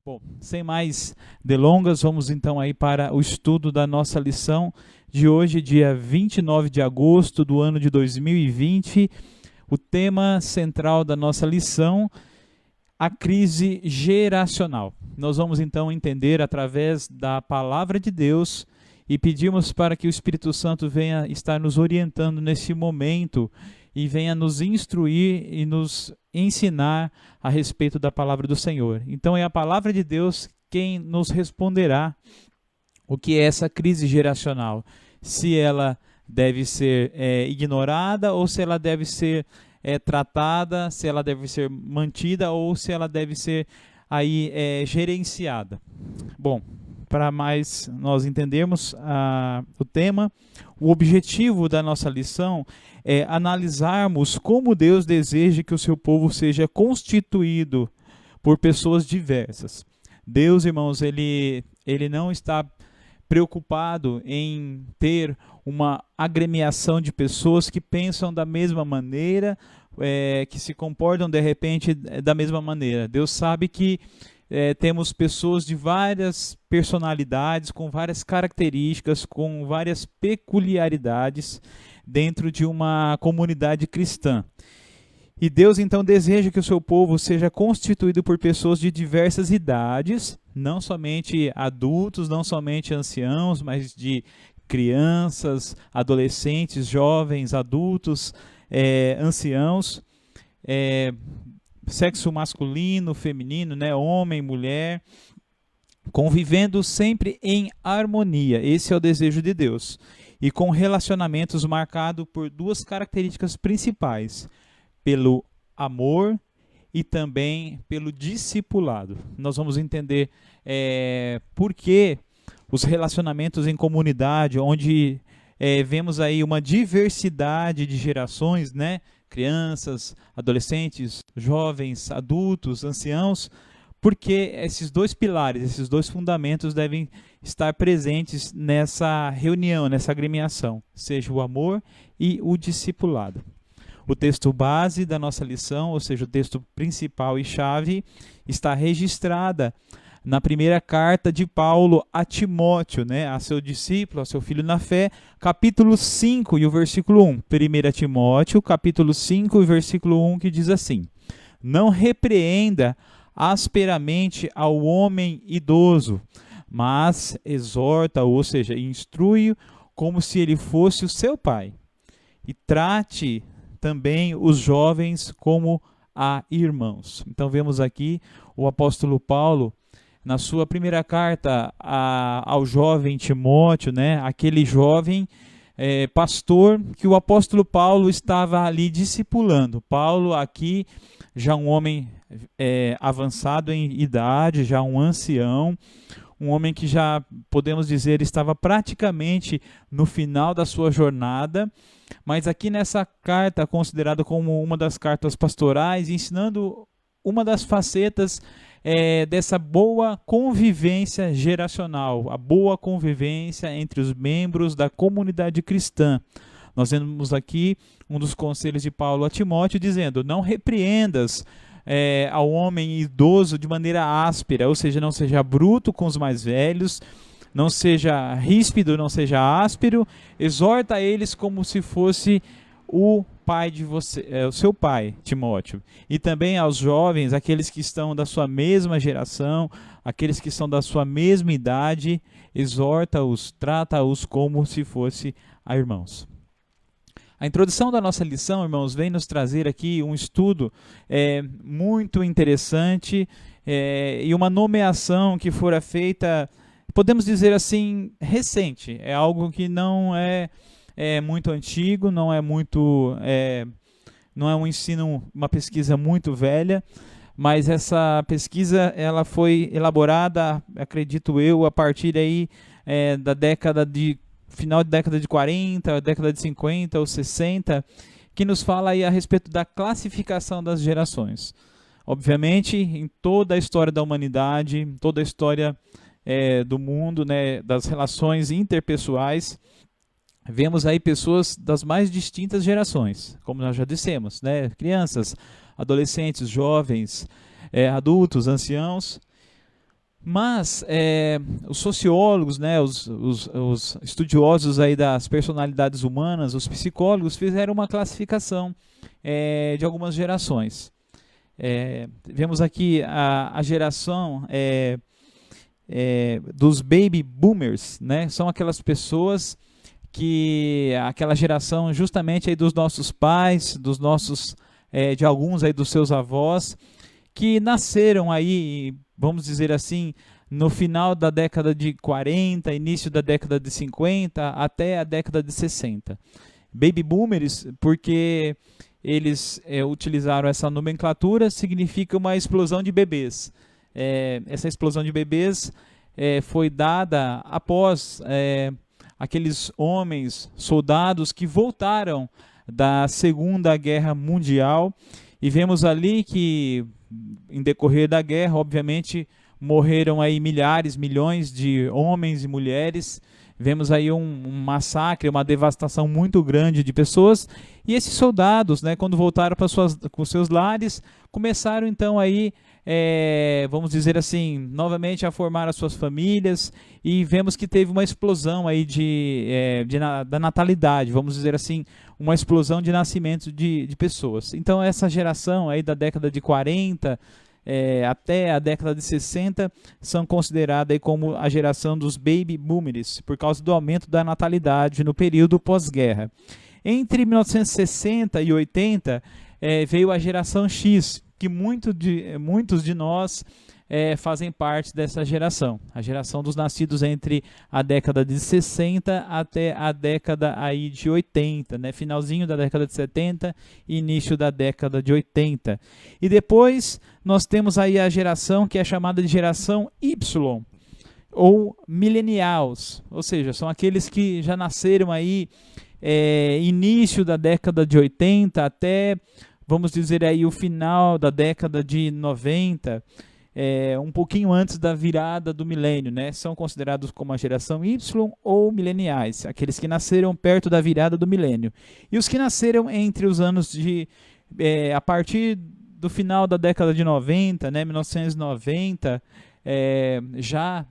Bom, sem mais delongas, vamos então aí para o estudo da nossa lição de hoje, dia 29 de agosto do ano de 2020. O tema central da nossa lição, a crise geracional. Nós vamos então entender através da palavra de Deus e pedimos para que o Espírito Santo venha estar nos orientando nesse momento e venha nos instruir e nos ensinar a respeito da palavra do Senhor. Então é a palavra de Deus quem nos responderá o que é essa crise geracional. Se ela deve ser ignorada ou se ela deve ser tratada, se ela deve ser mantida ou se ela deve ser aí gerenciada. Bom, para mais nós entendermos o tema, o objetivo da nossa lição é analisarmos como Deus deseja que o seu povo seja constituído por pessoas diversas. Deus, irmãos, ele não está preocupado em ter uma agremiação de pessoas que pensam da mesma maneira, que se comportam de repente da mesma maneira. Deus sabe que temos pessoas de várias personalidades, com várias características, com várias peculiaridades dentro de uma comunidade cristã. E Deus então deseja que o seu povo seja constituído por pessoas de diversas idades, não somente adultos, não somente anciãos, mas de crianças, adolescentes, jovens, adultos, anciãos, sexo masculino, feminino, né, homem, mulher, convivendo sempre em harmonia. Esse é o desejo de Deus. E com relacionamentos marcados por duas características principais: pelo amor e também pelo discipulado. Nós vamos entender por que os relacionamentos em comunidade, onde vemos aí uma diversidade de gerações, né? Crianças, adolescentes, jovens, adultos, anciãos, porque esses dois pilares, esses dois fundamentos devem estar presentes nessa reunião, nessa agremiação, seja o amor e o discipulado. O texto base da nossa lição, ou seja, o texto principal e chave, está registrada na primeira carta de Paulo a Timóteo, né, a seu discípulo, a seu filho na fé, capítulo 5 e o versículo 1. 1 Timóteo, capítulo 5 e versículo 1, que diz assim: não repreenda asperamente ao homem idoso, mas exorta-o, ou seja, instrui-o como se ele fosse o seu pai. E trate também os jovens como a irmãos. Então vemos aqui o apóstolo Paulo, na sua primeira carta ao jovem Timóteo, né, aquele jovem pastor que o apóstolo Paulo estava ali discipulando. Paulo aqui, já um homem avançado em idade, já um ancião, um homem que já, podemos dizer, estava praticamente no final da sua jornada, mas aqui nessa carta, considerada como uma das cartas pastorais, ensinando uma das facetas dessa boa convivência geracional, a boa convivência entre os membros da comunidade cristã. Nós vemos aqui um dos conselhos de Paulo a Timóteo dizendo: não repreendas ao homem idoso de maneira áspera, ou seja, não seja bruto com os mais velhos, não seja ríspido, não seja áspero, exorta eles como se fosse o pai de você, o seu pai, Timóteo. E também aos jovens, aqueles que estão da sua mesma geração, aqueles que são da sua mesma idade, exorta-os, trata-os como se fosse a irmãos. A introdução da nossa lição, irmãos, vem nos trazer aqui um estudo muito interessante e uma nomeação que fora feita, podemos dizer assim, recente. É algo que não é muito antigo, não é um ensino, uma pesquisa muito velha, mas essa pesquisa ela foi elaborada, acredito eu, a partir aí da final da década de 40, década de 50 ou 60, que nos fala aí a respeito da classificação das gerações. Obviamente, em toda a história da humanidade, em toda a história do mundo, né, das relações interpessoais, vemos aí pessoas das mais distintas gerações, como nós já dissemos, né? Crianças, adolescentes, jovens, adultos, anciãos. Mas os sociólogos, né, os estudiosos aí das personalidades humanas, os psicólogos, fizeram uma classificação de algumas gerações. Vemos aqui a geração dos baby boomers, né? São aquelas pessoas aquela geração justamente aí dos nossos pais, dos nossos, de alguns aí dos seus avós, que nasceram aí, vamos dizer assim, no final da década de 40, início da década de 50, até a década de 60. Baby boomers, porque eles utilizaram essa nomenclatura, significa uma explosão de bebês. Essa explosão de bebês foi dada após aqueles homens, soldados que voltaram da Segunda Guerra Mundial, e vemos ali que, em decorrer da guerra, obviamente, morreram aí milhares, milhões de homens e mulheres. Vemos aí um massacre, uma devastação muito grande de pessoas. E esses soldados, né, quando voltaram para os seus lares, começaram então aí, vamos dizer assim, novamente a formar as suas famílias. E vemos que teve uma explosão aí da natalidade, vamos dizer assim, uma explosão de nascimento de pessoas. Então essa geração aí da década de 40 até a década de 60 são consideradas aí como a geração dos baby boomers, por causa do aumento da natalidade no período pós-guerra. Entre 1960 e 80 veio a geração X, que muitos de nós fazem parte dessa geração, a geração dos nascidos entre a década de 60 até a década aí de 80, né? Finalzinho da década de 70 e início da década de 80. E depois nós temos aí a geração que é chamada de geração Y, ou millennials, ou seja, são aqueles que já nasceram aí início da década de 80 até, vamos dizer aí, o final da década de 90, um pouquinho antes da virada do milênio, né? São considerados como a geração Y ou mileniais, aqueles que nasceram perto da virada do milênio. E os que nasceram entre os anos a partir do final da década de 90, né, 1990, já,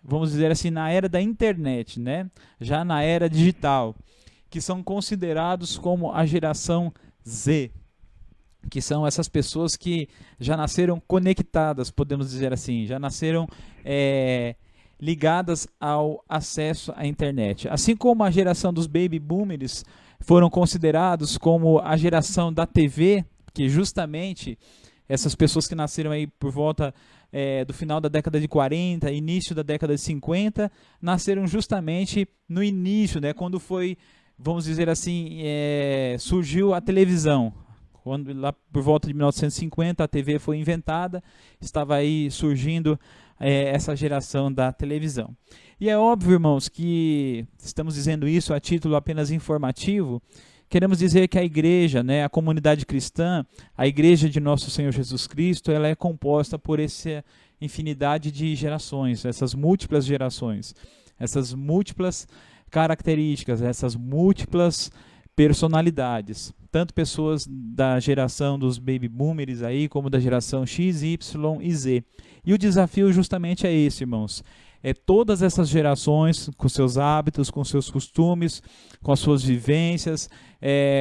vamos dizer assim, na era da internet, né? Já na era digital, que são considerados como a geração Z, que são essas pessoas que já nasceram conectadas, podemos dizer assim, já nasceram ligadas ao acesso à internet. Assim como a geração dos baby boomers foram considerados como a geração da TV, que justamente essas pessoas que nasceram aí por volta do final da década de 40, início da década de 50, nasceram justamente no início, né, quando foi, vamos dizer assim, surgiu a televisão. Quando lá por volta de 1950 a TV foi inventada, estava aí surgindo essa geração da televisão. E é óbvio, irmãos, que estamos dizendo isso a título apenas informativo. Queremos dizer que a igreja, né, a comunidade cristã, a igreja de nosso Senhor Jesus Cristo, ela é composta por essa infinidade de gerações, essas múltiplas gerações, essas múltiplas características, essas múltiplas personalidades, tanto pessoas da geração dos baby boomers aí, como da geração X, Y e Z. E o desafio justamente é esse, irmãos. Todas essas gerações, com seus hábitos, com seus costumes, com as suas vivências,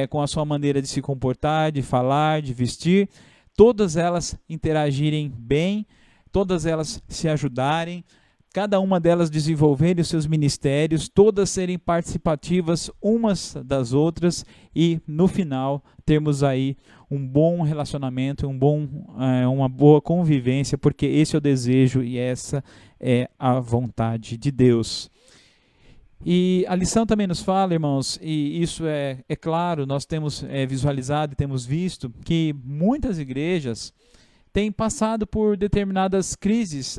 com a sua maneira de se comportar, de falar, de vestir, todas elas interagirem bem, todas elas se ajudarem, cada uma delas desenvolverem os seus ministérios, todas serem participativas umas das outras e, no final, termos aí um bom relacionamento, uma boa convivência, porque esse é o desejo e essa é a vontade de Deus. E a lição também nos fala, irmãos, e isso é claro, nós temos visualizado e temos visto que muitas igrejas têm passado por determinadas crises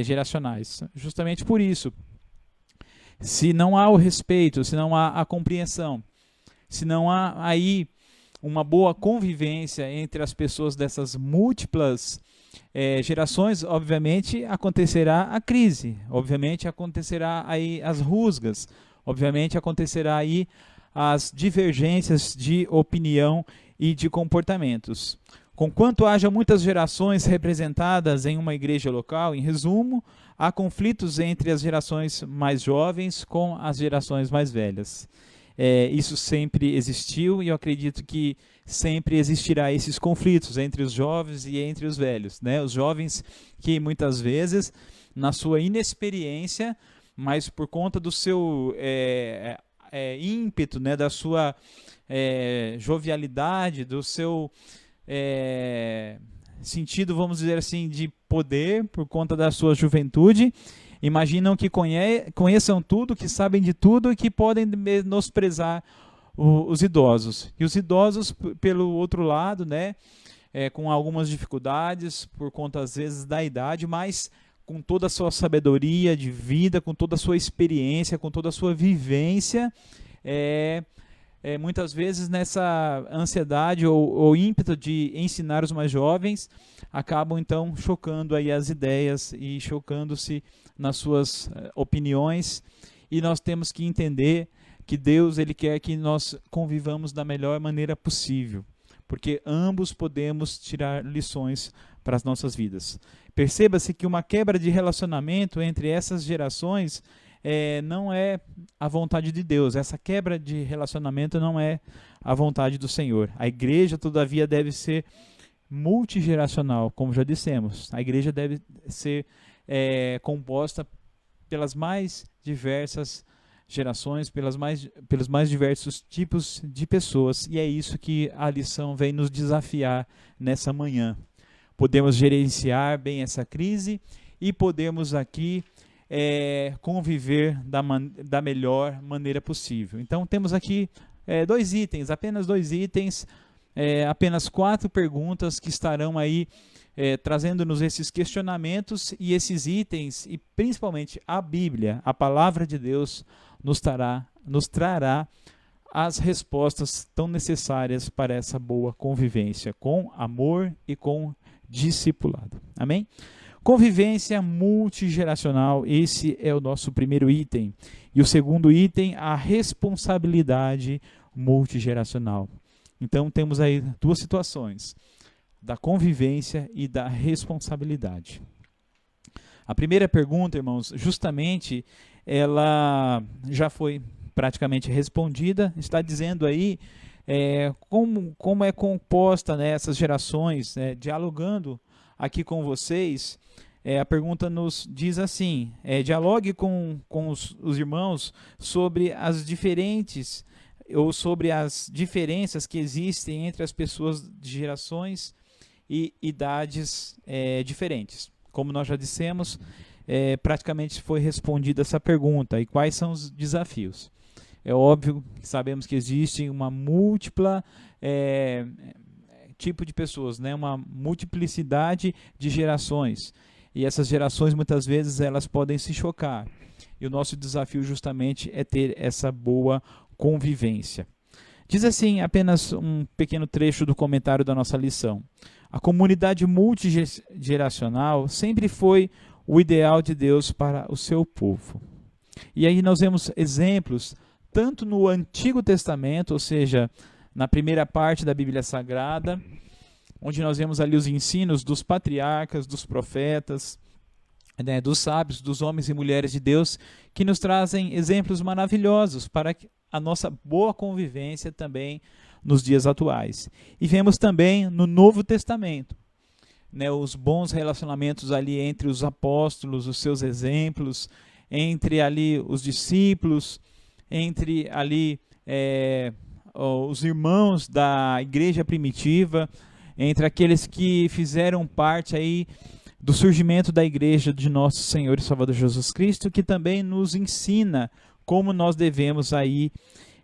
geracionais, justamente por isso. Se não há o respeito, se não há a compreensão, se não há aí uma boa convivência entre as pessoas dessas múltiplas gerações, obviamente acontecerá a crise, obviamente acontecerá aí as rusgas, obviamente acontecerá aí as divergências de opinião e de comportamentos. Conquanto haja muitas gerações representadas em uma igreja local, em resumo, há conflitos entre as gerações mais jovens com as gerações mais velhas. Isso sempre existiu e eu acredito que sempre existirá esses conflitos entre os jovens e entre os velhos, né? Os jovens que muitas vezes, na sua inexperiência, mas por conta do seu ímpeto, né? Da sua jovialidade, do seu sentido, vamos dizer assim, de poder, por conta da sua juventude, imaginam que conheçam tudo, que sabem de tudo e que podem menosprezar os idosos. E os idosos, pelo outro lado, né, com algumas dificuldades, por conta às vezes da idade, mas com toda a sua sabedoria de vida, com toda a sua experiência, com toda a sua vivência, muitas vezes nessa ansiedade ou ímpeto de ensinar os mais jovens, acabam então chocando aí as ideias e chocando-se nas suas opiniões, e nós temos que entender que Deus ele quer que nós convivamos da melhor maneira possível, porque ambos podemos tirar lições para as nossas vidas. Perceba-se que uma quebra de relacionamento entre essas gerações não é a vontade de Deus. Essa quebra de relacionamento não é a vontade do Senhor. A igreja, todavia, deve ser multigeracional, como já dissemos. A igreja deve ser composta pelas mais diversas gerações, pelos mais diversos tipos de pessoas, e é isso que a lição vem nos desafiar nessa manhã. Podemos gerenciar bem essa crise e podemos aqui conviver da melhor maneira possível. Então temos aqui apenas dois itens, apenas 4 perguntas que estarão aí trazendo-nos esses questionamentos, e esses itens, e principalmente a Bíblia, a palavra de Deus, nos trará as respostas tão necessárias para essa boa convivência, com amor e com discipulado. Amém? Convivência multigeracional, esse é o nosso primeiro item. E o segundo item, a responsabilidade multigeracional. Então temos aí 2 situações, da convivência e da responsabilidade. A primeira pergunta, irmãos, justamente ela já foi praticamente respondida. Está dizendo aí como é composta, né, essas gerações, dialogando aqui com vocês. A pergunta nos diz assim: dialogue com os irmãos sobre as diferentes ou sobre as diferenças que existem entre as pessoas de gerações e idades diferentes. Como nós já dissemos, praticamente foi respondida essa pergunta. E quais são os desafios? É óbvio que sabemos que existe uma múltipla tipo de pessoas, né? Uma multiplicidade de gerações. E essas gerações, muitas vezes, elas podem se chocar. E o nosso desafio justamente é ter essa boa convivência. Diz assim, apenas um pequeno trecho do comentário da nossa lição: a comunidade multigeracional sempre foi o ideal de Deus para o seu povo. E aí nós vemos exemplos, tanto no Antigo Testamento, ou seja, na primeira parte da Bíblia Sagrada, onde nós vemos ali os ensinos dos patriarcas, dos profetas, né, dos sábios, dos homens e mulheres de Deus, que nos trazem exemplos maravilhosos para a nossa boa convivência também nos dias atuais. E vemos também no Novo Testamento, né, os bons relacionamentos ali entre os apóstolos, os seus exemplos, entre ali os discípulos, entre ali os irmãos da igreja primitiva, entre aqueles que fizeram parte aí do surgimento da igreja de nosso Senhor e Salvador Jesus Cristo, que também nos ensina como nós devemos aí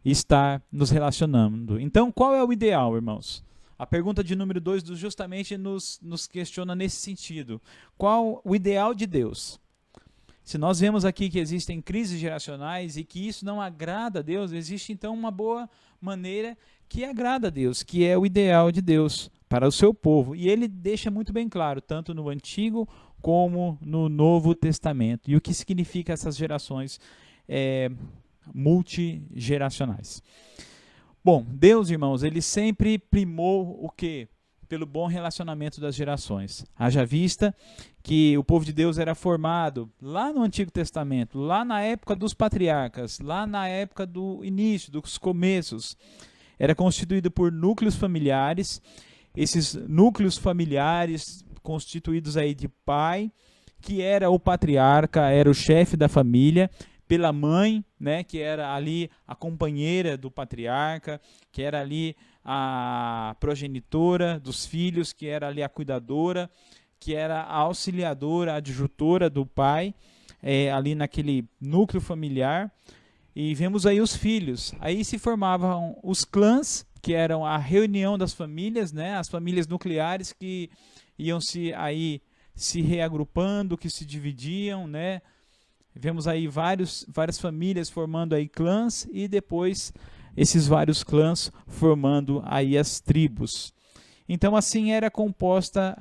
estar nos relacionando. Então, qual é o ideal, irmãos? A pergunta de número 2 justamente nos questiona nesse sentido. Qual o ideal de Deus? Se nós vemos aqui que existem crises geracionais e que isso não agrada a Deus, existe então uma boa maneira que agrada a Deus, que é o ideal de Deus para o seu povo. E ele deixa muito bem claro, tanto no Antigo como no Novo Testamento. E o que significa essas gerações multigeracionais. Bom, Deus, irmãos, ele sempre primou o quê? pelo bom relacionamento das gerações. Haja vista que o povo de Deus era formado lá no Antigo Testamento, lá na época dos patriarcas, lá na época do início, dos começos. Era constituído por núcleos familiares, esses núcleos familiares constituídos aí de pai, que era o patriarca, era o chefe da família, pela mãe, né, que era ali a companheira do patriarca, que era ali a progenitora dos filhos, que era ali a cuidadora, que era a auxiliadora, a adjutora do pai, ali naquele núcleo familiar. E vemos aí os filhos. Aí se formavam os clãs, que eram a reunião das famílias, né, as famílias nucleares que iam se reagrupando, que se dividiam, né? Vemos aí várias famílias formando aí clãs e depois esses vários clãs formando aí as tribos. Então assim era composta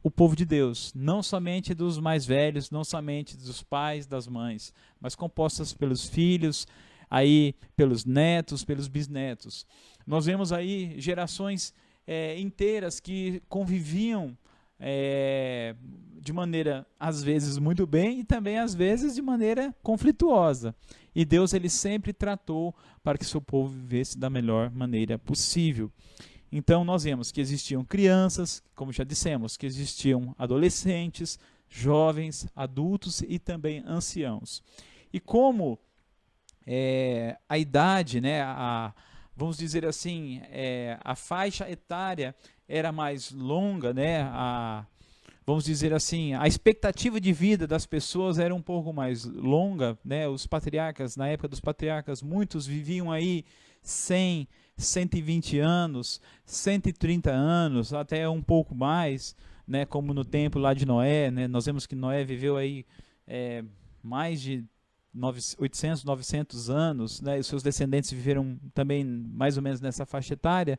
o povo de Deus, não somente dos mais velhos, não somente dos pais, das mães, mas compostas pelos filhos, aí pelos netos, pelos bisnetos. Nós vemos aí gerações inteiras que conviviam de maneira às vezes muito bem e também às vezes de maneira conflituosa. E Deus ele sempre tratou para que seu povo vivesse da melhor maneira possível. Então nós vemos que existiam crianças, como já dissemos, que existiam adolescentes, jovens, adultos e também anciãos. E como a idade, né, vamos dizer assim, a faixa etária era mais longa, né, vamos dizer assim, a expectativa de vida das pessoas era um pouco mais longa, né? Os patriarcas, na época dos patriarcas, muitos viviam aí 100, 120 anos, 130 anos, até um pouco mais, né? Como no tempo lá de Noé, né? Nós vemos que Noé viveu aí mais de 800, 900 anos, né? E os seus descendentes viveram também mais ou menos nessa faixa etária.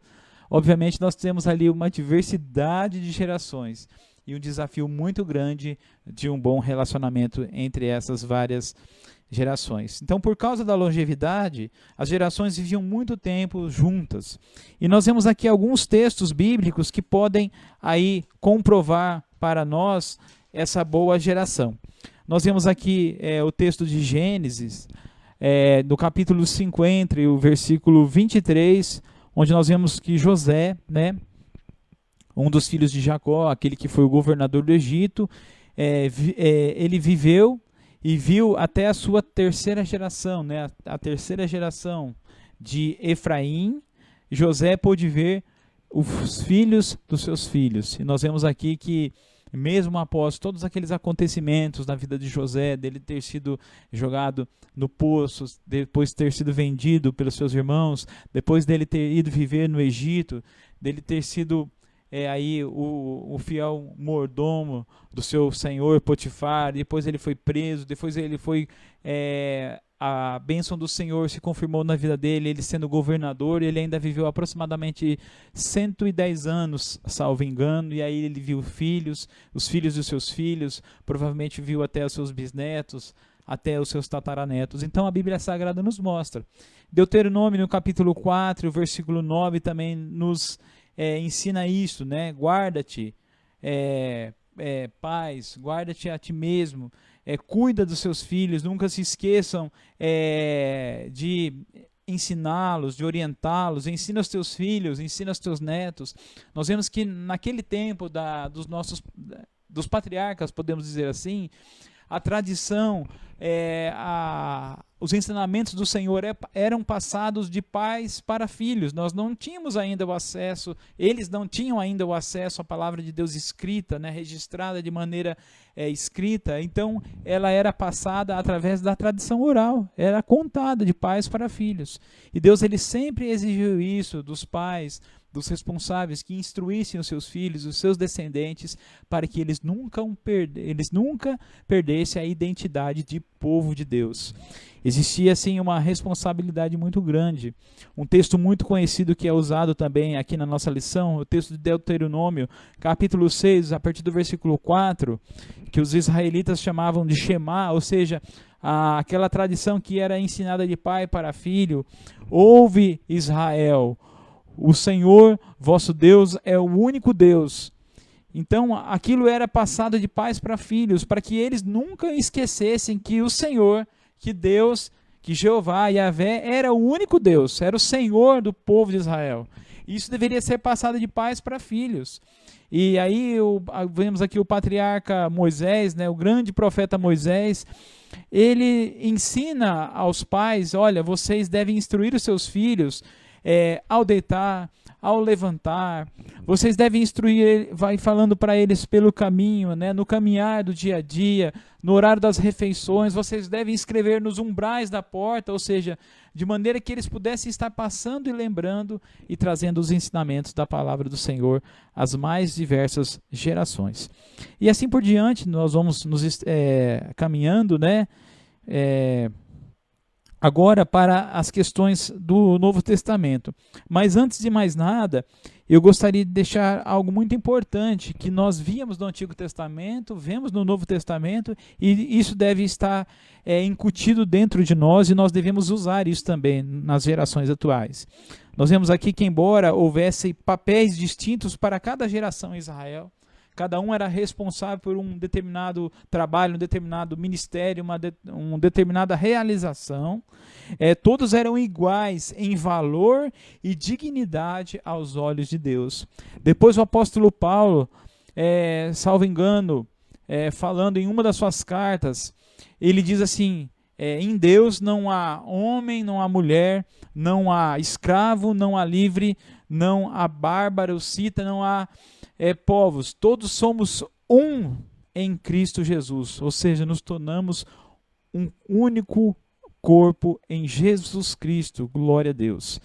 Obviamente nós temos ali uma diversidade de gerações e um desafio muito grande de um bom relacionamento entre essas várias gerações. Então, por causa da longevidade, as gerações viviam muito tempo juntas. E nós vemos aqui alguns textos bíblicos que podem aí comprovar para nós essa boa geração. Nós vemos aqui o texto de Gênesis, no capítulo 50, o versículo 23, onde nós vemos que José, né, um dos filhos de Jacó, aquele que foi o governador do Egito, ele viveu e viu até a sua terceira geração, né? A terceira geração de Efraim. José pôde ver os filhos dos seus filhos. E nós vemos aqui que, mesmo após todos aqueles acontecimentos na vida de José, dele ter sido jogado no poço, depois ter sido vendido pelos seus irmãos, depois dele ter ido viver no Egito, dele ter sido aí o fiel mordomo do seu senhor Potifar, depois ele foi preso, depois ele foi a bênção do Senhor se confirmou na vida dele, ele sendo governador, ele ainda viveu aproximadamente 110 anos, salvo engano, e aí ele viu filhos, os filhos dos seus filhos, provavelmente viu até os seus bisnetos, até os seus tataranetos. Então a Bíblia Sagrada nos mostra. Deuteronômio, no capítulo 4, versículo 9, também nos ensina isso, né? Guarda-te, pais, guarda-te a ti mesmo, cuida dos seus filhos, nunca se esqueçam de ensiná-los, de orientá-los, ensina os teus filhos, ensina os teus netos. Nós vemos que naquele tempo dos patriarcas, podemos dizer assim, a tradição, os ensinamentos do Senhor eram passados de pais para filhos. Nós não tínhamos ainda o acesso, eles não tinham ainda o acesso à palavra de Deus escrita, né, registrada de maneira escrita. Então, ela era passada através da tradição oral, era contada de pais para filhos. E Deus ele sempre exigiu isso dos pais, dos responsáveis, que instruíssem os seus filhos, os seus descendentes, para que eles nunca perdessem a identidade de povo de Deus. Existia assim uma responsabilidade muito grande. Um texto muito conhecido que é usado também aqui na nossa lição, o texto de Deuteronômio, capítulo 6, a partir do versículo 4, que os israelitas chamavam de Shema, ou seja, aquela tradição que era ensinada de pai para filho. Ouve, Israel, O Senhor, vosso Deus, é o único Deus. Então, aquilo era passado de pais para filhos, para que eles nunca esquecessem que o Senhor, que Deus, que Jeová, Yahvé, era o único Deus, era o Senhor do povo de Israel. Isso deveria ser passado de pais para filhos. E aí vemos aqui o patriarca Moisés, né, o grande profeta Moisés, ele ensina aos pais, olha, vocês devem instruir os seus filhos ao deitar, ao levantar, vocês devem instruir, vai falando para eles pelo caminho, né, no caminhar do dia a dia, no horário das refeições, vocês devem escrever nos umbrais da porta, ou seja, de maneira que eles pudessem estar passando e lembrando e trazendo os ensinamentos da palavra do Senhor às mais diversas gerações. E assim por diante, nós vamos nos caminhando, né, agora para as questões do Novo Testamento. Mas antes de mais nada, eu gostaria de deixar algo muito importante que nós víamos no Antigo Testamento, vemos no Novo Testamento, e isso deve estar incutido dentro de nós, e nós devemos usar isso também nas gerações atuais. Nós vemos aqui que, embora houvesse papéis distintos para cada geração em Israel, cada um era responsável por um determinado trabalho, um determinado ministério, uma determinada realização. Todos eram iguais em valor e dignidade aos olhos de Deus. Depois o apóstolo Paulo, salvo engano, falando em uma das suas cartas, ele diz assim, em Deus não há homem, não há mulher, não há escravo, não há livre, não há bárbaro, cita, não há povos, todos somos um em Cristo Jesus, ou seja, nos tornamos um único corpo em Jesus Cristo, glória a Deus.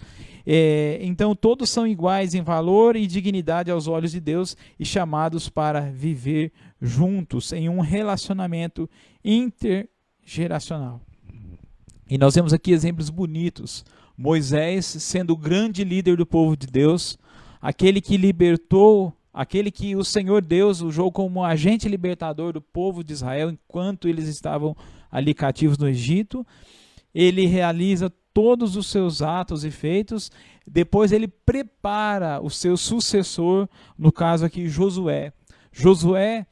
Então todos são iguais em valor e dignidade aos olhos de Deus e chamados para viver juntos em um relacionamento intergeracional. E nós vemos aqui exemplos bonitos. Moisés sendo o grande líder do povo de Deus, aquele que libertou, aquele que o Senhor Deus usou como agente libertador do povo de Israel enquanto eles estavam ali cativos no Egito. Ele realiza todos os seus atos e feitos, depois ele prepara o seu sucessor, no caso aqui Josué. Josué,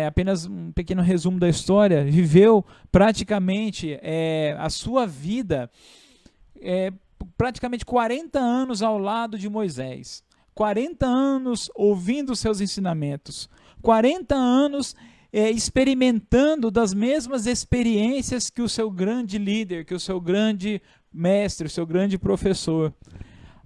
apenas um pequeno resumo da história, viveu praticamente a sua vida, praticamente 40 anos ao lado de Moisés. 40 anos ouvindo os seus ensinamentos, 40 anos experimentando das mesmas experiências que o seu grande líder, que o seu grande mestre, o seu grande professor,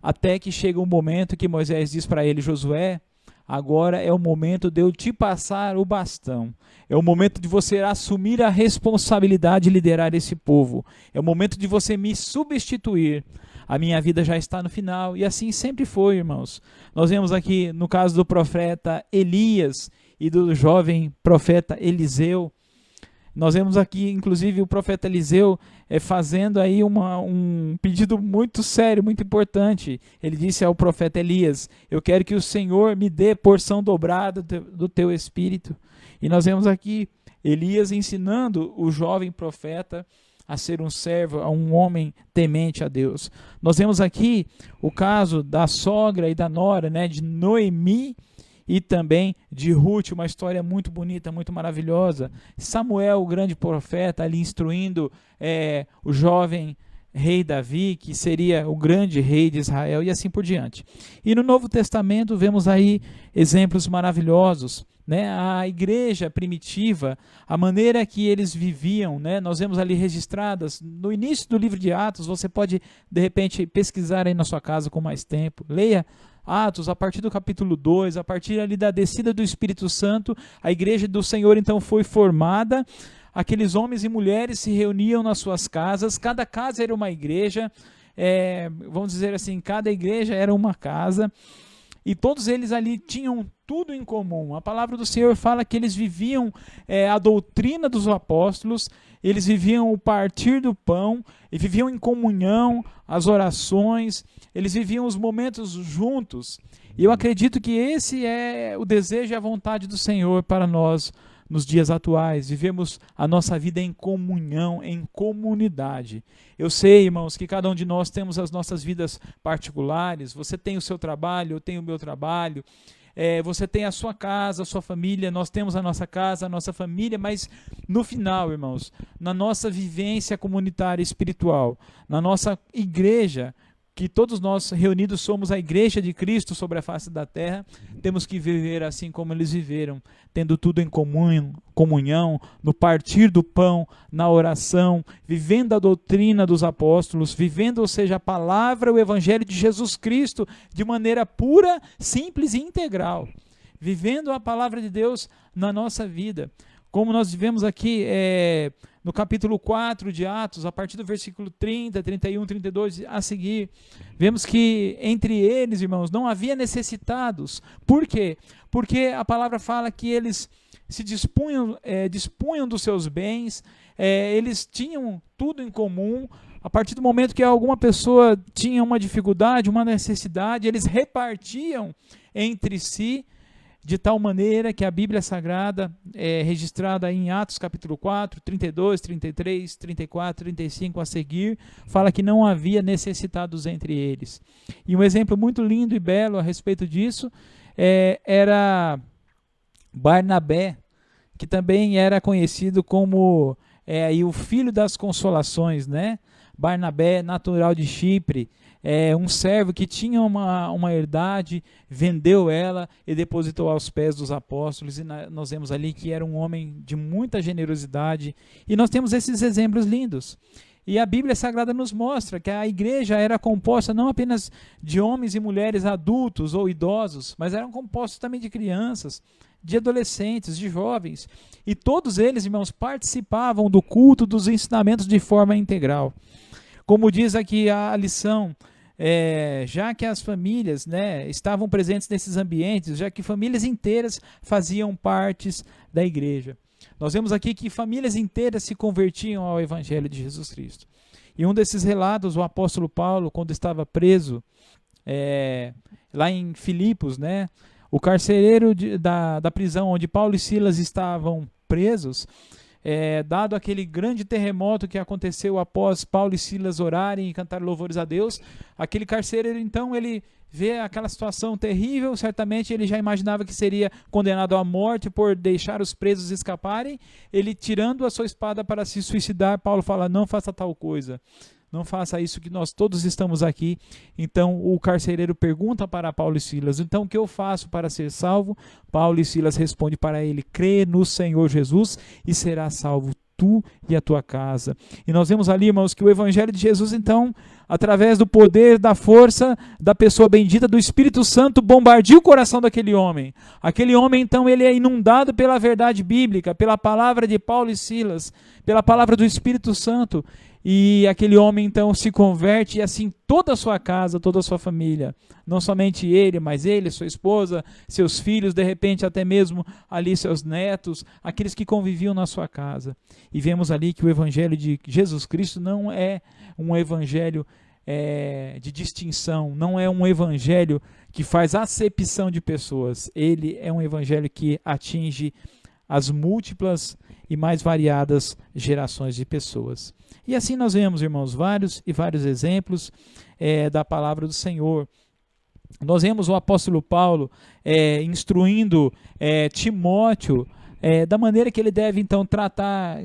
até que chega um momento que Moisés diz para ele, Josué, agora é o momento de eu te passar o bastão, é o momento de você assumir a responsabilidade de liderar esse povo, é o momento de você me substituir. A minha vida já está no final, e assim sempre foi, irmãos. Nós vemos aqui no caso do profeta Elias e do jovem profeta Eliseu. Nós vemos aqui, inclusive, o profeta Eliseu fazendo aí um pedido muito sério, muito importante. Ele disse ao profeta Elias, eu quero que o Senhor me dê porção dobrada do teu espírito. E nós vemos aqui Elias ensinando o jovem profeta a ser um servo, a um homem temente a Deus. Nós vemos aqui o caso da sogra e da nora, né, de Noemi e também de Ruth, uma história muito bonita, muito maravilhosa. Samuel, o grande profeta, ali instruindo o jovem rei Davi, que seria o grande rei de Israel, e assim por diante. E no Novo Testamento vemos aí exemplos maravilhosos, né? A igreja primitiva, a maneira que eles viviam, né? Nós vemos ali registradas no início do livro de Atos. Você pode de repente pesquisar aí na sua casa com mais tempo, leia Atos a partir do capítulo 2, a partir ali da descida do Espírito Santo, a igreja do Senhor então foi formada, aqueles homens e mulheres se reuniam nas suas casas, cada casa era uma igreja, vamos dizer assim, cada igreja era uma casa, e todos eles ali tinham tudo em comum. A palavra do Senhor fala que eles viviam a doutrina dos apóstolos, eles viviam o partir do pão, e viviam em comunhão, as orações, eles viviam os momentos juntos. E eu acredito que esse é o desejo e a vontade do Senhor para nós nos dias atuais, vivemos a nossa vida em comunhão, em comunidade. Eu sei, irmãos, que cada um de nós temos as nossas vidas particulares. Você tem o seu trabalho, eu tenho o meu trabalho. Você tem a sua casa, a sua família, nós temos a nossa casa, a nossa família, mas no final, irmãos, na nossa vivência comunitária espiritual, na nossa igreja, que todos nós reunidos somos a igreja de Cristo sobre a face da terra, temos que viver assim como eles viveram, tendo tudo em comunhão, no partir do pão, na oração, vivendo a doutrina dos apóstolos, vivendo, ou seja, a palavra, o evangelho de Jesus Cristo, de maneira pura, simples e integral, vivendo a palavra de Deus na nossa vida. Como nós vivemos aqui no capítulo 4 de Atos, a partir do versículo 30, 31, 32 a seguir, vemos que entre eles, irmãos, não havia necessitados. Por quê? Porque a palavra fala que eles se dispunham dos seus bens, eles tinham tudo em comum. A partir do momento que alguma pessoa tinha uma dificuldade, uma necessidade, eles repartiam entre si, de tal maneira que a Bíblia Sagrada, registrada em Atos capítulo 4, 32, 33, 34, 35 a seguir, fala que não havia necessitados entre eles. E um exemplo muito lindo e belo a respeito disso era Barnabé, que também era conhecido como o filho das consolações, né? Barnabé, natural de Chipre, um servo que tinha uma herdade, vendeu ela e depositou aos pés dos apóstolos, e nós vemos ali que era um homem de muita generosidade, e nós temos esses exemplos lindos. E a Bíblia Sagrada nos mostra que a igreja era composta não apenas de homens e mulheres adultos ou idosos, mas eram compostos também de crianças, de adolescentes, de jovens, e todos eles, irmãos, participavam do culto, dos ensinamentos de forma integral. Como diz aqui a lição, já que as famílias, né, estavam presentes nesses ambientes, já que famílias inteiras faziam partes da igreja. Nós vemos aqui que famílias inteiras se convertiam ao Evangelho de Jesus Cristo. E um desses relatos, o apóstolo Paulo, quando estava preso, lá em Filipos, né, o carcereiro da prisão onde Paulo e Silas estavam presos, dado aquele grande terremoto que aconteceu após Paulo e Silas orarem e cantar louvores a Deus, aquele carcereiro, então, ele vê aquela situação terrível, certamente ele já imaginava que seria condenado à morte por deixar os presos escaparem. Ele, tirando a sua espada para se suicidar, Paulo fala: não faça tal coisa, não faça isso, que nós todos estamos aqui. Então o carcereiro pergunta para Paulo e Silas: então o que eu faço para ser salvo? Paulo e Silas respondem para ele: crê no Senhor Jesus e serás salvo tu e a tua casa. E nós vemos ali, irmãos, que o Evangelho de Jesus, então, através do poder, da força da pessoa bendita do Espírito Santo, bombardeia o coração daquele homem. Aquele homem, então, ele é inundado pela verdade bíblica, pela palavra de Paulo e Silas, pela palavra do Espírito Santo. E aquele homem, então, se converte, e assim toda a sua casa, toda a sua família, não somente ele, mas ele, sua esposa, seus filhos, de repente até mesmo ali seus netos, aqueles que conviviam na sua casa. E vemos ali que o Evangelho de Jesus Cristo não é um Evangelho de distinção, não é um Evangelho que faz acepção de pessoas. Ele é um Evangelho que atinge as múltiplas e mais variadas gerações de pessoas. E assim nós vemos, irmãos, vários e vários exemplos da palavra do Senhor. Nós vemos o apóstolo Paulo instruindo Timóteo da maneira que ele deve, então, tratar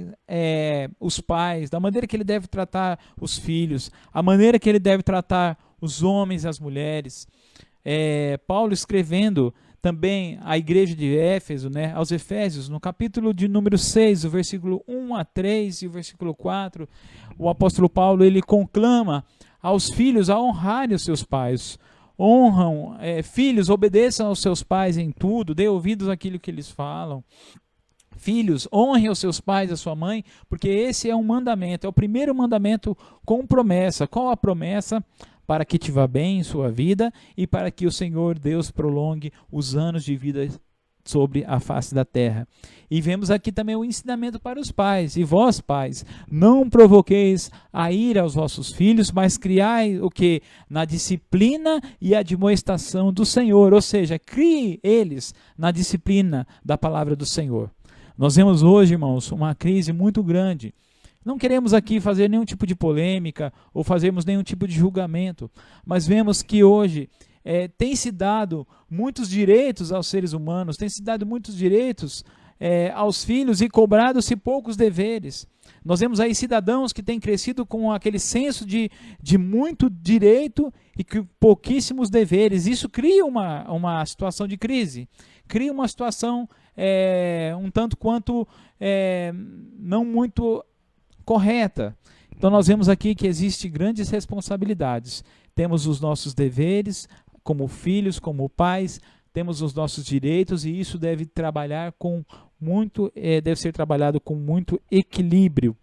os pais, da maneira que ele deve tratar os filhos, a maneira que ele deve tratar os homens e as mulheres. Paulo escrevendo também à igreja de Éfeso, né, aos Efésios, no capítulo de número 6, o versículo 1 a 3 e o versículo 4, o apóstolo Paulo, ele conclama aos filhos a honrarem os seus pais. Filhos, obedeçam aos seus pais em tudo, dê ouvidos àquilo que eles falam. Filhos, honrem os seus pais e a sua mãe, porque esse é um mandamento, é o primeiro mandamento com promessa. Qual a promessa? Para que te vá bem em sua vida e para que o Senhor Deus prolongue os anos de vida sobre a face da terra. E vemos aqui também o ensinamento para os pais: e vós, pais, não provoqueis a ira aos vossos filhos, mas criai o que? Na disciplina e admoestação do Senhor. Ou seja, crie eles na disciplina da palavra do Senhor. Nós vemos hoje, irmãos, uma crise muito grande. Não queremos aqui fazer nenhum tipo de polêmica ou fazermos nenhum tipo de julgamento, mas vemos que hoje tem se dado muitos direitos aos seres humanos, tem se dado muitos direitos aos filhos e cobrado-se poucos deveres. Nós vemos aí cidadãos que têm crescido com aquele senso de muito direito e que pouquíssimos deveres. Isso cria uma situação de crise, cria uma situação um tanto quanto não muito correta. Então nós vemos aqui que existem grandes responsabilidades. Temos os nossos deveres como filhos, como pais, temos os nossos direitos e isso deve ser trabalhado com muito equilíbrio.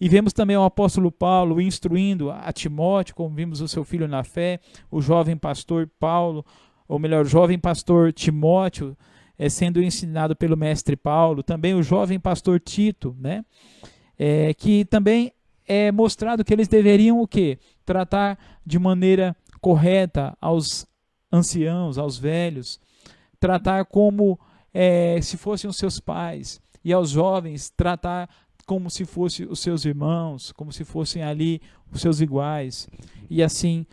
E vemos também o apóstolo Paulo instruindo a Timóteo, como vimos o seu filho na fé, o jovem pastor Paulo, ou melhor, o jovem pastor Timóteo, sendo ensinado pelo mestre Paulo, também o jovem pastor Tito, né? Que também é mostrado que eles deveriam o quê? Tratar de maneira correta aos anciãos, aos velhos, tratar como se fossem os seus pais, e aos jovens tratar como se fossem os seus irmãos, como se fossem ali os seus iguais. E assim,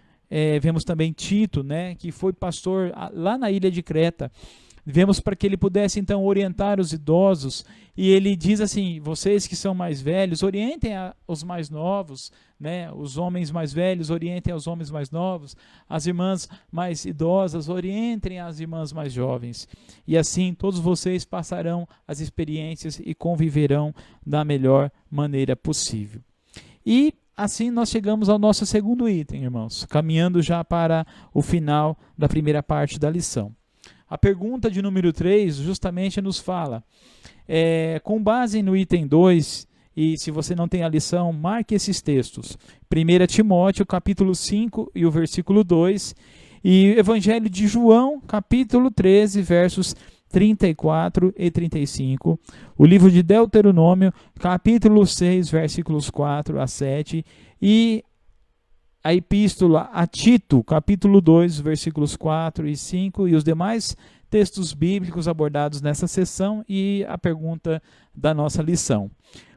vemos também Tito, né, que foi pastor lá na ilha de Creta. Vemos para que ele pudesse então orientar os idosos, e ele diz assim: vocês que são mais velhos, orientem os mais novos, né? Os homens mais velhos orientem os homens mais novos, as irmãs mais idosas orientem as irmãs mais jovens, e assim todos vocês passarão as experiências e conviverão da melhor maneira possível. E assim nós chegamos ao nosso segundo item, irmãos, caminhando já para o final da primeira parte da lição. A pergunta de número 3 justamente nos fala, com base no item 2, e se você não tem a lição, marque esses textos. 1 Timóteo, capítulo 5 e o versículo 2, e Evangelho de João, capítulo 13, versos 34 e 35, o livro de Deuteronômio, capítulo 6, versículos 4 a 7, e a epístola a Tito, capítulo 2, versículos 4 e 5, e os demais textos bíblicos abordados nessa sessão, e a pergunta da nossa lição.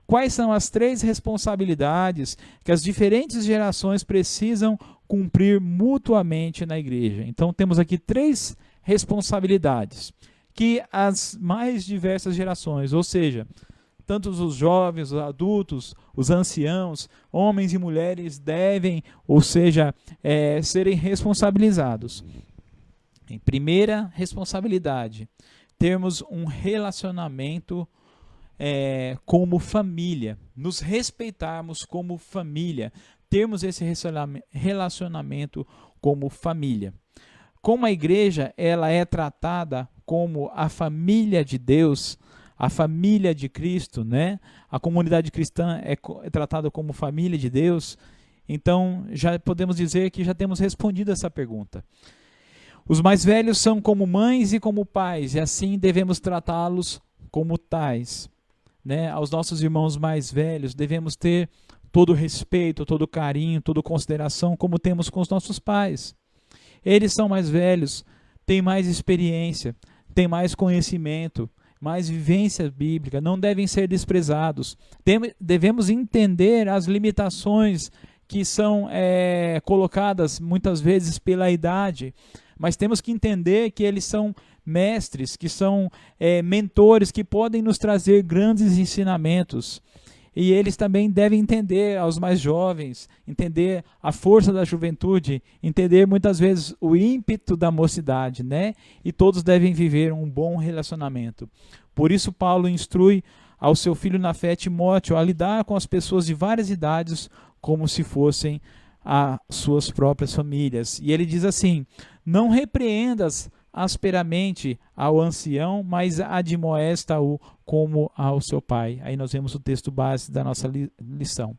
Quais são as 3 responsabilidades que as diferentes gerações precisam cumprir mutuamente na igreja? Então temos aqui 3 responsabilidades que as mais diversas gerações, ou seja, tanto os jovens, os adultos, os anciãos, homens e mulheres devem, ou seja, serem responsabilizados. Em primeira responsabilidade, termos um relacionamento como família, nos respeitarmos como família, termos esse relacionamento como família. Como a igreja ela é tratada como a família de Deus, a família de Cristo, né? A comunidade cristã é tratada como família de Deus, então já podemos dizer que já temos respondido essa pergunta. Os mais velhos são como mães e como pais, e assim devemos tratá-los como tais, né? Aos nossos irmãos mais velhos devemos ter todo o respeito, todo o carinho, toda a consideração como temos com os nossos pais. Eles são mais velhos, têm mais experiência, têm mais conhecimento, mais vivência bíblica, não devem ser desprezados. Devemos entender as limitações que são colocadas muitas vezes pela idade, mas temos que entender que eles são mestres, que são mentores, que podem nos trazer grandes ensinamentos. E eles também devem entender aos mais jovens, entender a força da juventude, entender muitas vezes o ímpeto da mocidade, né? E todos devem viver um bom relacionamento. Por isso Paulo instrui ao seu filho na fé, Timóteo, a lidar com as pessoas de várias idades como se fossem as suas próprias famílias. E ele diz assim: não repreendas asperamente ao ancião, mas admoesta-o como ao seu pai. Aí nós vemos o texto base da nossa lição.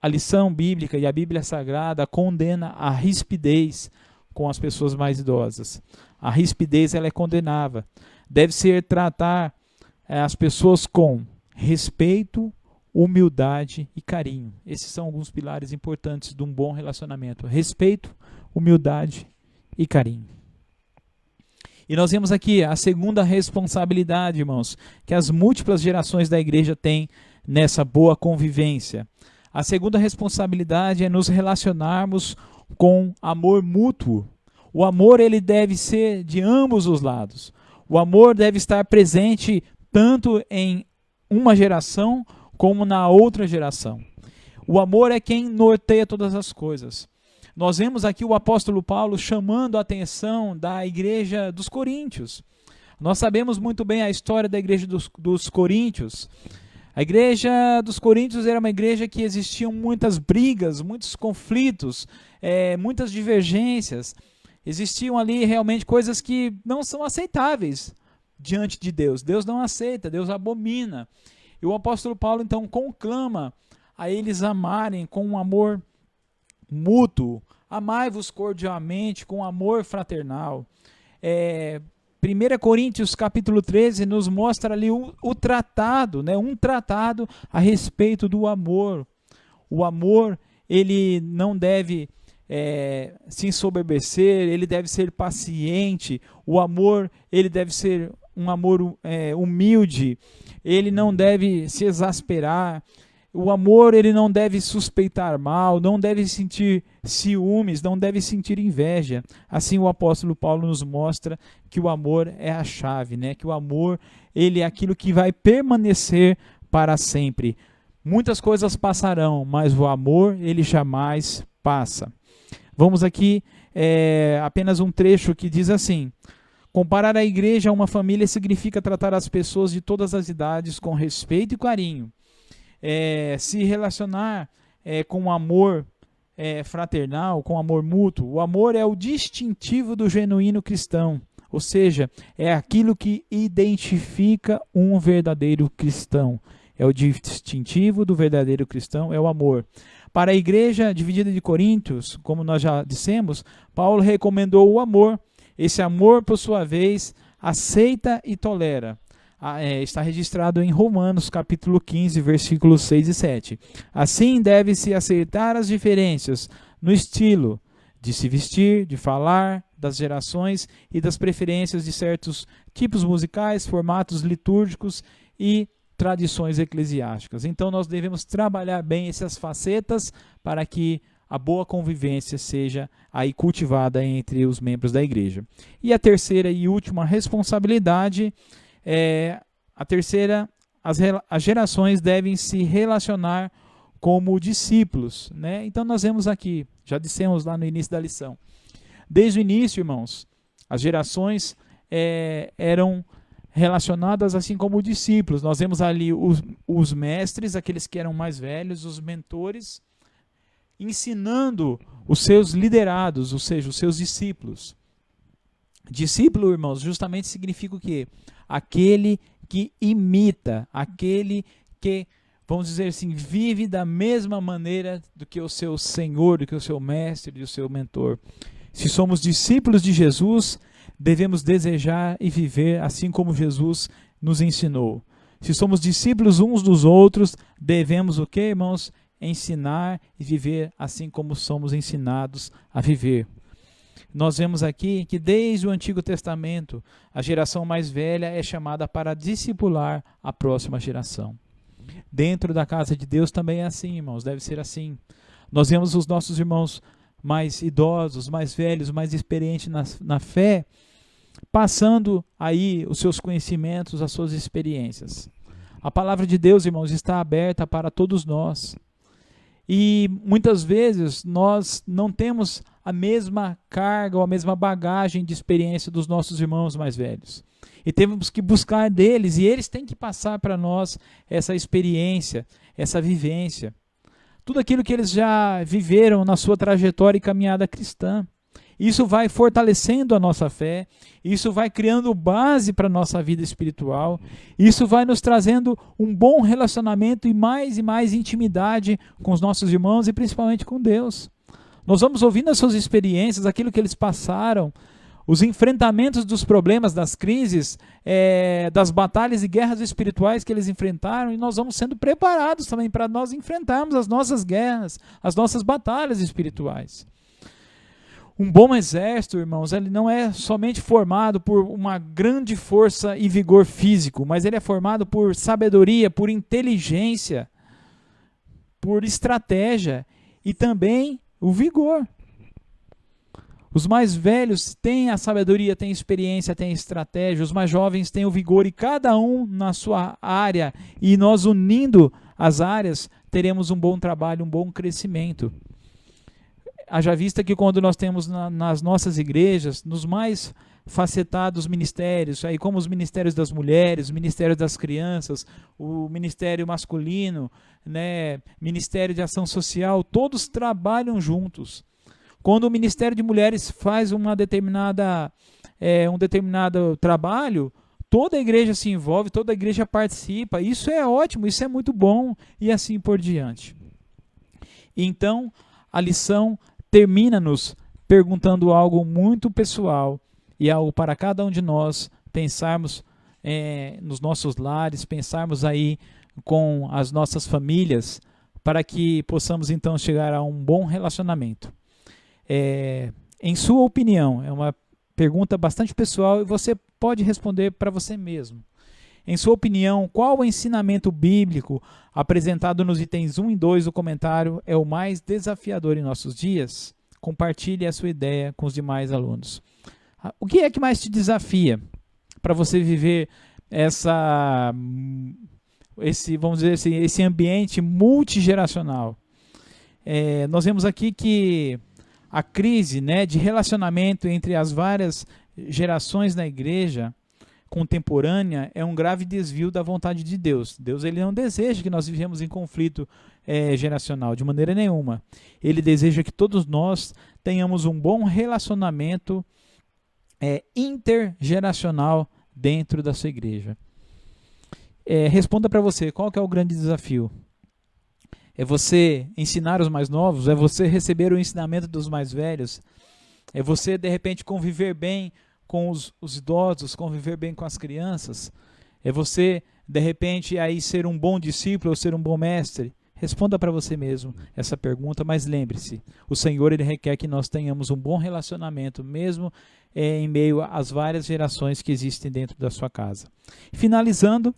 A lição bíblica e a Bíblia Sagrada condena a rispidez com as pessoas mais idosas. A rispidez ela é condenável. Deve ser tratar as pessoas com respeito, humildade e carinho. Esses são alguns pilares importantes de um bom relacionamento. Respeito, humildade e carinho. E nós vemos aqui a segunda responsabilidade, irmãos, que as múltiplas gerações da igreja têm nessa boa convivência. A segunda responsabilidade é nos relacionarmos com amor mútuo. O amor ele deve ser de ambos os lados. O amor deve estar presente tanto em uma geração como na outra geração. O amor é quem norteia todas as coisas. Nós vemos aqui o apóstolo Paulo chamando a atenção da igreja dos Coríntios. Nós sabemos muito bem a história da igreja dos Coríntios. A igreja dos Coríntios era uma igreja que existiam muitas brigas, muitos conflitos, muitas divergências. Existiam ali realmente coisas que não são aceitáveis diante de Deus. Deus não aceita, Deus abomina. E o apóstolo Paulo então conclama a eles amarem com um amor mútuo. Amai-vos cordialmente com amor fraternal. 1 Coríntios capítulo 13 nos mostra ali o tratado, né? Um tratado a respeito do amor. O amor, ele não deve se ensoberbecer, ele deve ser paciente. O amor, ele deve ser um amor humilde. Ele não deve se exasperar. O amor, ele não deve suspeitar mal, não deve sentir ciúmes, não deve sentir inveja. Assim o apóstolo Paulo nos mostra que o amor é a chave, né? Que o amor, ele é aquilo que vai permanecer para sempre. Muitas coisas passarão, mas o amor, ele jamais passa. Vamos aqui, apenas um trecho que diz assim: comparar a igreja a uma família significa tratar as pessoas de todas as idades com respeito e carinho. Se relacionar com amor fraternal, com amor mútuo. O amor é o distintivo do genuíno cristão, ou seja, é aquilo que identifica um verdadeiro cristão. É o distintivo do verdadeiro cristão, é o amor. Para a igreja dividida de Coríntios, como nós já dissemos, Paulo recomendou o amor. Esse amor, por sua vez, aceita e tolera. Está registrado em Romanos capítulo 15, versículos 6 e 7. Assim deve-se aceitar as diferenças no estilo de se vestir, de falar, das gerações e das preferências de certos tipos musicais, formatos litúrgicos e tradições eclesiásticas. Então nós devemos trabalhar bem essas facetas para que a boa convivência seja aí cultivada entre os membros da igreja. E a terceira e última responsabilidade as gerações devem se relacionar como discípulos, né? Então nós vemos aqui, já dissemos lá no início da lição, desde o início, irmãos, as gerações eram relacionadas assim como discípulos. Nós vemos ali os mestres, aqueles que eram mais velhos, os mentores, ensinando os seus liderados, ou seja, os seus discípulos. Discípulo, irmãos, justamente significa o quê? Aquele que imita, aquele que, vamos dizer assim, vive da mesma maneira do que o seu Senhor, do que o seu mestre, do seu mentor. Se somos discípulos de Jesus, devemos desejar e viver assim como Jesus nos ensinou. Se somos discípulos uns dos outros, devemos o quê, irmãos? Ensinar e viver assim como somos ensinados a viver. Nós vemos aqui que desde o Antigo Testamento, a geração mais velha é chamada para discipular a próxima geração. Dentro da casa de Deus também é assim, irmãos, deve ser assim. Nós vemos os nossos irmãos mais idosos, mais velhos, mais experientes na fé, passando aí os seus conhecimentos, as suas experiências. A palavra de Deus, irmãos, está aberta para todos nós. E muitas vezes nós não temos a mesma carga ou a mesma bagagem de experiência dos nossos irmãos mais velhos. E temos que buscar deles, e eles têm que passar para nós essa experiência, essa vivência. Tudo aquilo que eles já viveram na sua trajetória e caminhada cristã. Isso vai fortalecendo a nossa fé, isso vai criando base para a nossa vida espiritual, isso vai nos trazendo um bom relacionamento e mais intimidade com os nossos irmãos e principalmente com Deus. Nós vamos ouvindo as suas experiências, aquilo que eles passaram, os enfrentamentos dos problemas, das crises, das batalhas e guerras espirituais que eles enfrentaram, e nós vamos sendo preparados também para nós enfrentarmos as nossas guerras, as nossas batalhas espirituais. Um bom exército, irmãos, ele não é somente formado por uma grande força e vigor físico, mas ele é formado por sabedoria, por inteligência, por estratégia e também o vigor. Os mais velhos têm a sabedoria, têm experiência, têm estratégia. Os mais jovens têm o vigor e cada um na sua área. E nós unindo as áreas, teremos um bom trabalho, um bom crescimento. Haja vista que quando nós temos nas nossas igrejas, nos mais facetados ministérios, aí como os ministérios das mulheres, o ministério das crianças, o ministério masculino, né, ministério de ação social, todos trabalham juntos. Quando o ministério de mulheres faz um determinado trabalho, toda a igreja se envolve, toda a igreja participa. Isso é ótimo, isso é muito bom e assim por diante. Então, a lição termina-nos perguntando algo muito pessoal e algo para cada um de nós pensarmos nos nossos lares, pensarmos aí com as nossas famílias, para que possamos então chegar a um bom relacionamento. Em sua opinião, é uma pergunta bastante pessoal e você pode responder para você mesmo. Em sua opinião, qual o ensinamento bíblico apresentado nos itens 1 e 2 do comentário é o mais desafiador em nossos dias? Compartilhe a sua ideia com os demais alunos. O que é que mais te desafia para você viver esse ambiente multigeracional? Nós vemos aqui que a crise, né, de relacionamento entre as várias gerações na igreja contemporânea é um grave desvio da vontade de Deus. Deus ele não deseja que nós vivemos em conflito geracional, de maneira nenhuma. Ele deseja que todos nós tenhamos um bom relacionamento intergeracional dentro da sua igreja. Responda para você, qual que é o grande desafio? É você ensinar os mais novos? É você receber o ensinamento dos mais velhos? É você, de repente, conviver bem com os idosos, conviver bem com as crianças? É você, de repente, aí ser um bom discípulo ou ser um bom mestre? Responda para você mesmo essa pergunta, mas lembre-se, o Senhor ele requer que nós tenhamos um bom relacionamento, mesmo em meio às várias gerações que existem dentro da sua casa. Finalizando,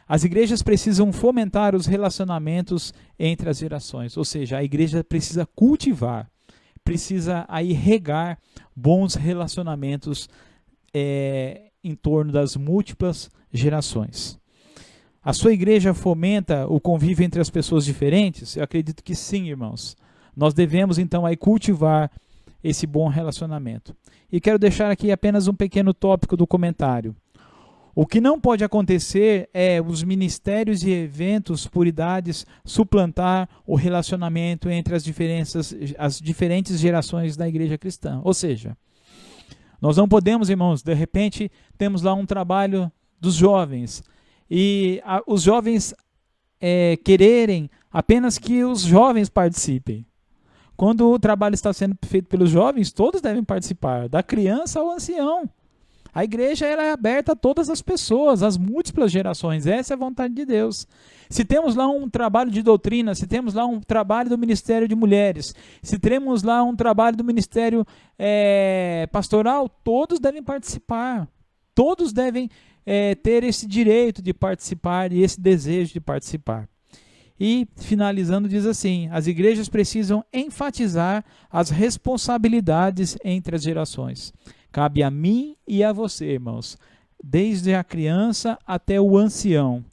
as igrejas precisam fomentar os relacionamentos entre as gerações, ou seja, a igreja precisa cultivar, precisa aí regar bons relacionamentos em torno das múltiplas gerações. A sua igreja fomenta o convívio entre as pessoas diferentes? Eu acredito que sim, irmãos. Nós devemos então aí cultivar esse bom relacionamento. E quero deixar aqui apenas um pequeno tópico do comentário. O que não pode acontecer é os ministérios e eventos por idades suplantar o relacionamento entre as diferentes gerações da igreja cristã. Ou seja, nós não podemos, irmãos, de repente temos lá um trabalho dos jovens e os jovens quererem apenas que os jovens participem. Quando o trabalho está sendo feito pelos jovens, todos devem participar, da criança ao ancião. A igreja ela é aberta a todas as pessoas, às múltiplas gerações. Essa é a vontade de Deus. Se temos lá um trabalho de doutrina, se temos lá um trabalho do Ministério de Mulheres, se temos lá um trabalho do Ministério Pastoral, todos devem participar. Todos devem ter esse direito de participar e esse desejo de participar. E, finalizando, diz assim, as igrejas precisam enfatizar as responsabilidades entre as gerações. Cabe a mim e a você, irmãos, desde a criança até o ancião.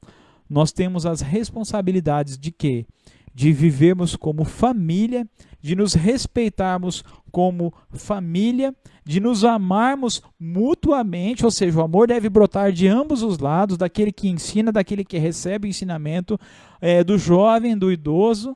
Nós temos as responsabilidades de quê? De vivermos como família, de nos respeitarmos como família, de nos amarmos mutuamente, ou seja, o amor deve brotar de ambos os lados, daquele que ensina, daquele que recebe o ensinamento, do jovem, do idoso,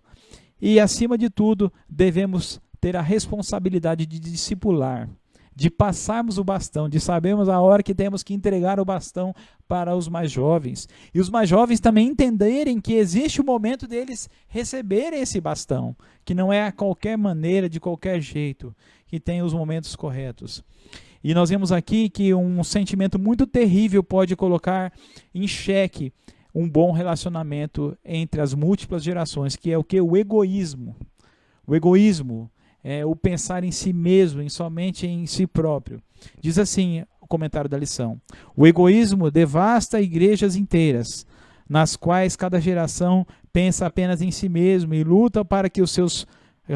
e acima de tudo, devemos ter a responsabilidade de discipular, de passarmos o bastão, de sabermos a hora que temos que entregar o bastão para os mais jovens. E os mais jovens também entenderem que existe o momento deles receberem esse bastão, que não é a qualquer maneira, de qualquer jeito, que tem os momentos corretos. E nós vemos aqui que um sentimento muito terrível pode colocar em xeque um bom relacionamento entre as múltiplas gerações, que é o que? O egoísmo. O egoísmo o pensar em si mesmo, somente em si próprio. Diz assim o comentário da lição: o egoísmo devasta igrejas inteiras, nas quais cada geração pensa apenas em si mesmo e luta para que as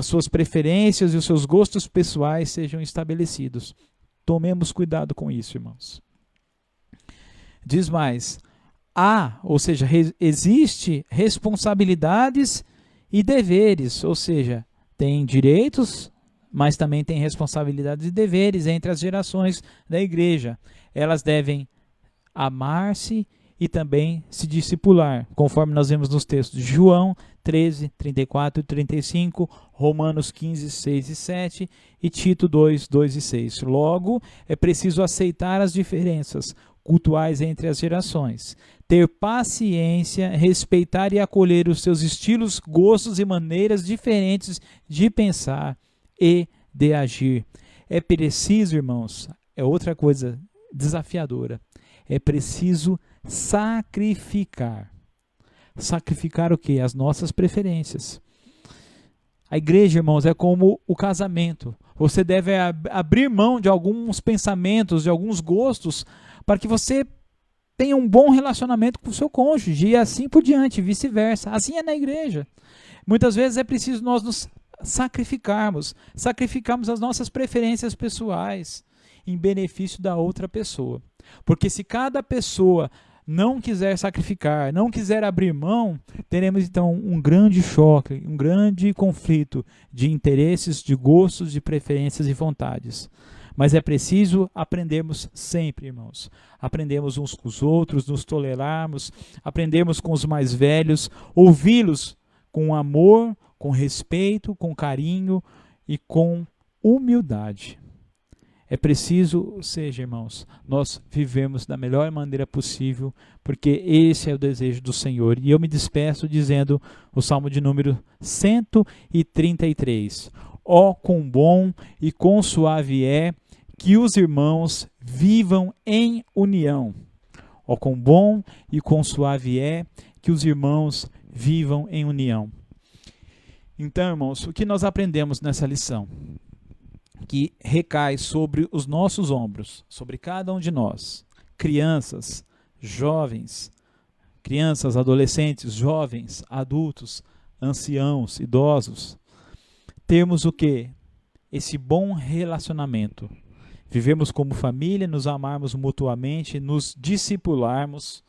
suas preferências e os seus gostos pessoais sejam estabelecidos. Tomemos cuidado com isso, irmãos. Diz mais: ou seja, existe responsabilidades e deveres, ou seja, tem direitos, mas também tem responsabilidades e deveres entre as gerações da igreja. Elas devem amar-se e também se discipular, conforme nós vemos nos textos de João 13, 34 e 35, Romanos 15, 6 e 7 e Tito 2, 2 e 6. Logo, é preciso aceitar as diferenças cultuais entre as gerações, ter paciência, respeitar e acolher os seus estilos, gostos e maneiras diferentes de pensar e de agir. É preciso, irmãos, é outra coisa desafiadora, é preciso sacrificar. Sacrificar o quê? As nossas preferências. A igreja, irmãos, é como o casamento. Você deve abrir mão de alguns pensamentos, de alguns gostos, para que você tenha um bom relacionamento com o seu cônjuge e assim por diante, vice-versa. Assim é na igreja. Muitas vezes é preciso nós nos sacrificarmos as nossas preferências pessoais em benefício da outra pessoa. Porque se cada pessoa não quiser sacrificar, não quiser abrir mão, teremos então um grande choque, um grande conflito de interesses, de gostos, de preferências e vontades. Mas é preciso aprendermos sempre, irmãos. Aprendemos uns com os outros, nos tolerarmos, aprendermos com os mais velhos, ouvi-los com amor, com respeito, com carinho e com humildade. É preciso, ou seja, irmãos, nós vivemos da melhor maneira possível, porque esse é o desejo do Senhor. E eu me despeço dizendo o Salmo de número 133. Ó, quão bom e quão suave é que os irmãos vivam em união. Ó, quão bom e quão suave é que os irmãos vivam em união. Então, irmãos, o que nós aprendemos nessa lição? Que recai sobre os nossos ombros, sobre cada um de nós, crianças, jovens, adolescentes, jovens, adultos, anciãos, idosos, termos o quê? Esse bom relacionamento, vivemos como família, nos amarmos mutuamente, nos discipularmos,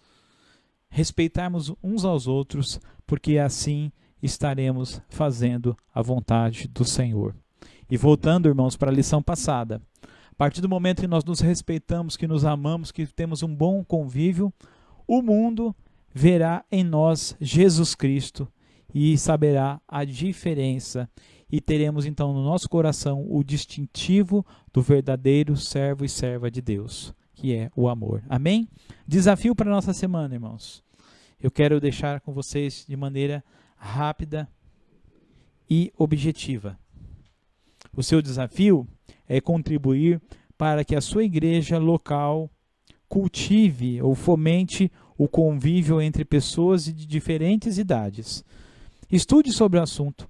respeitarmos uns aos outros, porque assim estaremos fazendo a vontade do Senhor. E voltando, irmãos, para a lição passada, a partir do momento que nós nos respeitamos, que nos amamos, que temos um bom convívio, o mundo verá em nós Jesus Cristo e saberá a diferença. E teremos então no nosso coração o distintivo do verdadeiro servo e serva de Deus, que é o amor. Amém? Desafio para a nossa semana, irmãos. Eu quero deixar com vocês de maneira rápida e objetiva. O seu desafio é contribuir para que a sua igreja local cultive ou fomente o convívio entre pessoas de diferentes idades. Estude sobre o assunto.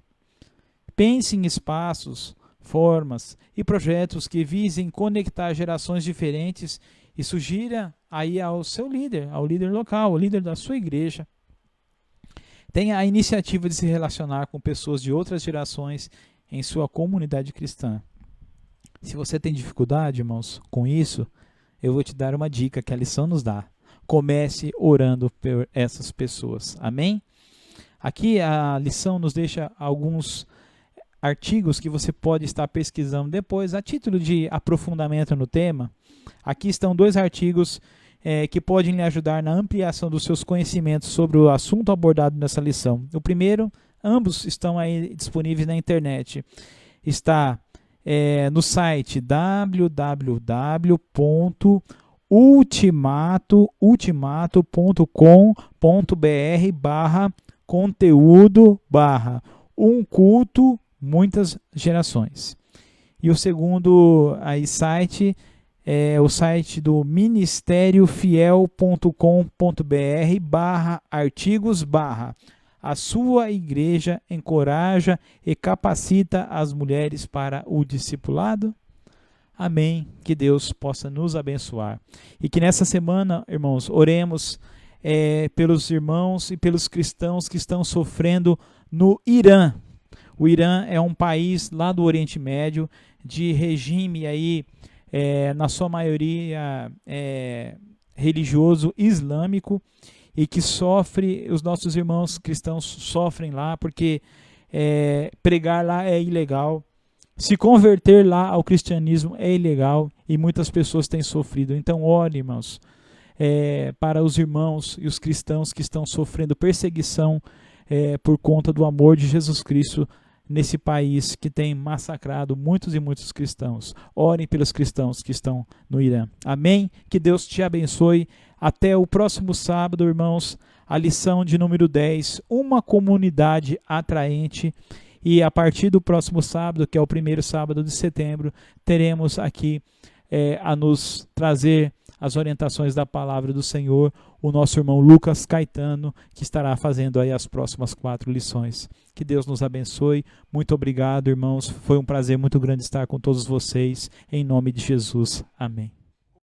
Pense em espaços, formas e projetos que visem conectar gerações diferentes e sugira aí ao seu líder, ao líder local, ao líder da sua igreja. Tenha a iniciativa de se relacionar com pessoas de outras gerações em sua comunidade cristã. Se você tem dificuldade, irmãos, com isso, eu vou te dar uma dica que a lição nos dá. Comece orando por essas pessoas. Amém? Aqui a lição nos deixa alguns artigos que você pode estar pesquisando depois, a título de aprofundamento no tema. Aqui estão 2 artigos que podem lhe ajudar na ampliação dos seus conhecimentos sobre o assunto abordado nessa lição. O primeiro, ambos estão aí disponíveis na internet. Está no site www.ultimato.com.br/conteúdo/um culto, muitas gerações. E o segundo aí site é o site do ministériofiel.com.br/artigos/ a sua igreja encoraja e capacita as mulheres para o discipulado? Amém. Que Deus possa nos abençoar. E que nessa semana, irmãos, oremos pelos irmãos e pelos cristãos que estão sofrendo no Irã. O Irã é um país lá do Oriente Médio, de regime aí, na sua maioria religioso islâmico, e que sofre, os nossos irmãos cristãos sofrem lá, porque pregar lá é ilegal, se converter lá ao cristianismo é ilegal, e muitas pessoas têm sofrido. Então ore, irmãos, para os irmãos e os cristãos que estão sofrendo perseguição por conta do amor de Jesus Cristo nesse país que tem massacrado muitos e muitos cristãos. Orem pelos cristãos que estão no Irã. Amém? Que Deus te abençoe. Até o próximo sábado, irmãos, a lição de número 10, uma comunidade atraente. E a partir do próximo sábado, que é o primeiro sábado de setembro, teremos aqui a nos trazer as orientações da palavra do Senhor, o nosso irmão Lucas Caetano, que estará fazendo aí as próximas 4 lições. Que Deus nos abençoe. Muito obrigado, irmãos. Foi um prazer muito grande estar com todos vocês. Em nome de Jesus. Amém.